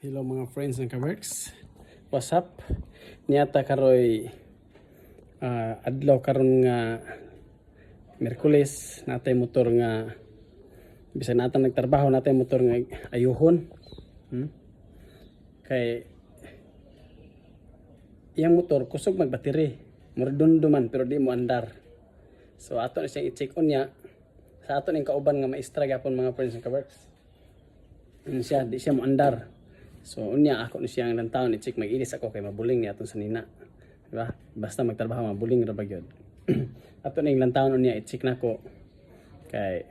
Hello mga friends ng Kaworks. What's up? Niyata karoy adlaw karon nga Miyerkules natay motor nga bisan nata nagtrabaho natay motor nga ayuhon. Kay iyang motor kusog magbateri. Murdunduman pero di mo andar. So ato na siyang i-check on niya. Sa ato ning kauban nga maestra gyapon mga friends ng Kaworks. Siya di siya mo andar. So unya ako ni siyang ilang taon i-check mag-ilis ako kay mabuling ni aton sa nina. Diba? Basta magtrabaho mabuling ra ba gyud. Ato ning ilang taon unya i-check nako kay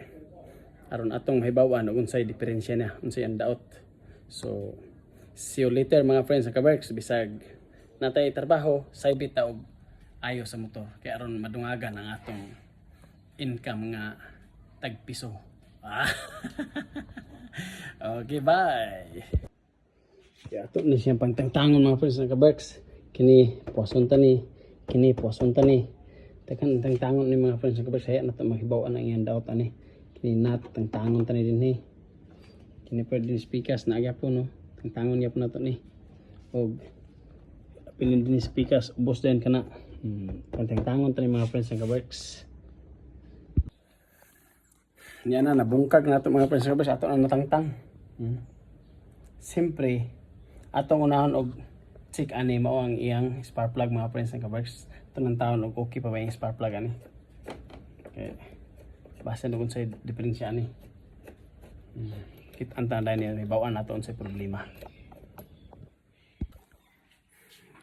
aron atong mahibaw-an ug unsay diferensya niya, unsay ang daot. So see you later mga friends sa Kaworks. Bisag natay trabaho, saybit ta og ayo sa motor kay aron madungagan ang atong income nga tagpiso. Okay, bye. Ya, ito na siyang pangtangtangon mga friends ng Kaworks. Kini puwason tani, kini puwason tani. Tekan tangtangon ni mga friends ng Kaworks. Kaya na ito mahibawan ang iyang daot ani. Kini nat tangtangon tani din ni. Kini pwede din speakers na agya po no. Tangtangon niya po na ito ni. O pilin din speakers, ubos din ka na. Pangtangtangon tani mga friends ng Kaworks. Yan na, nabungkag na ito mga friends ng Kaworks. Ato na natangtang. Siyempre, atong unahon og check ani mao ang iyang spark plug mga friends ng Kaworks. Tanang taon og okay pa ba yung spark plug ani. Okay. Basta kung sa diferensya ani. Kit anta na niya bawaan nato unsay problema.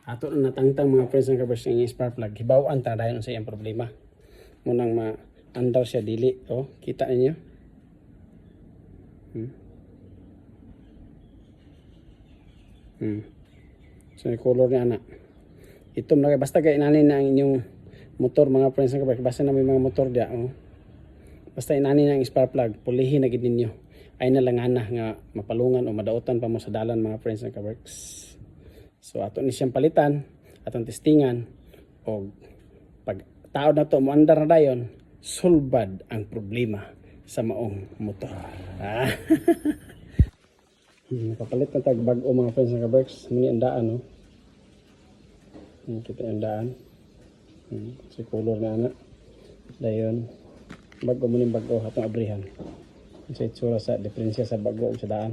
Ato na natangtang mga friends ng Kaworks ang iyang spark plug. Hibawaan ta dayon unsay iyang problema. Munang ma-andar siya dili, oh, kita ninyo. So yung color niya na itom na basta kay inanin na ang inyong motor mga friends ng Kaworks. Basta na may mga motor dia, oh. Basta inanin na ang spark plug, pulihin na gid ninyo. Ay na lang ana nga mapalungan o madaotan pa mo sa dalan mga friends ng Kaworks. So ato ni siyang palitan, atong testingan og pag taod na to mo andar na dayon, sulbad ang problema sa maong motor. Nakapalit na tag bag-o mga friends ng Kaworks. Muni ang daan, no? Kita ang daan. Si color na anak. Dayon, bag-o muni bag-o atong abrihan. Sa itsura sa diferensya sa bag-o sa daan.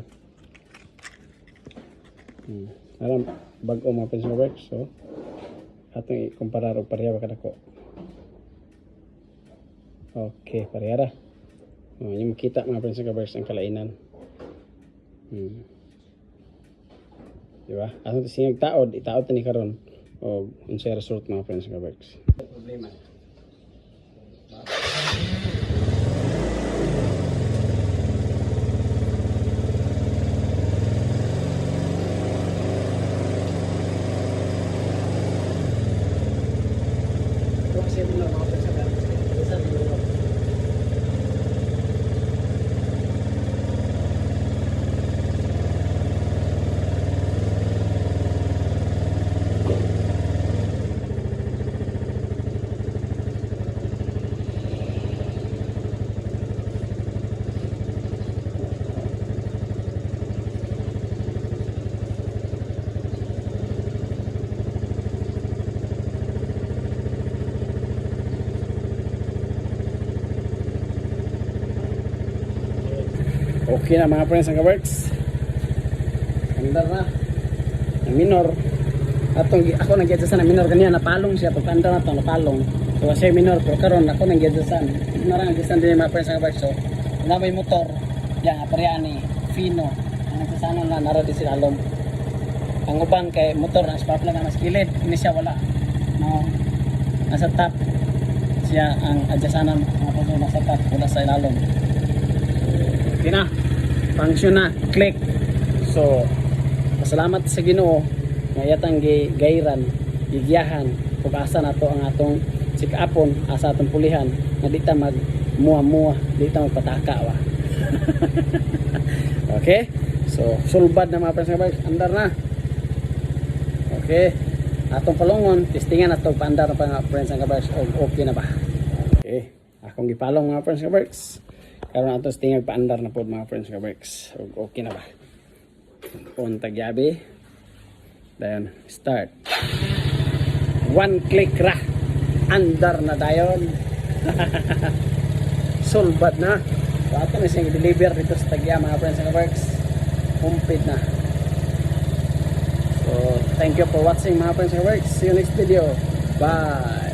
Alam, bag-o mga friends ng Kaworks. So, atong i-kumparar o pareha ka nako. Okay, pareha ra. Yung makita mga friends ng Kaworks ang kalainan. Diba? Asang tisingag taod, itaod ni karon o unsay result mga friends ng Kaworks. Problema. Okay na mga friends ng Kaworks. Andar na. Ang minor. Ako nag-adjustan ang minor kanina. Napalong siya. Pag andar na ito, napalong. So siya minor. Pero karon ako nag-adjustan. Narang adjustan din mga friends ng Kaworks. So, na may motor. Yang aparya ni Fino. Ang nagsasanon na naro din sila alom. Ang uban kay motor na spark plug na mas kilid. Hindi siya wala. No. Nasa top. Siya ang adjustanan. Mga friends nasa top. Wala sa ilalom. Okay na. Function na, click. So, pasalamat sa Ginoo nga yatang gayran, gigiyahan ug asa nato ang atong check-upon, asa atong pulihan nga di ta magmuha-muha, di ta magpataka wa. Okay? So, sulbad na mga friends ng Kaworks, andar na. Okay. Atong palungon, testingan nato paandar pa nga friends ng Kaworks og okay na ba. Okay. Akong gipalong mga friends ng Kaworks. Karon ato tingag paandar na pod mga friends ng Kaworks. Okay na ba? On tagyabi. Dayon, start. One click ra. Andar na dayon. Solbad na. So, ato na siyang i-deliver dito sa Tagya mga friends and works. Complete na. So, thank you for watching mga friends and works. See you next video. Bye.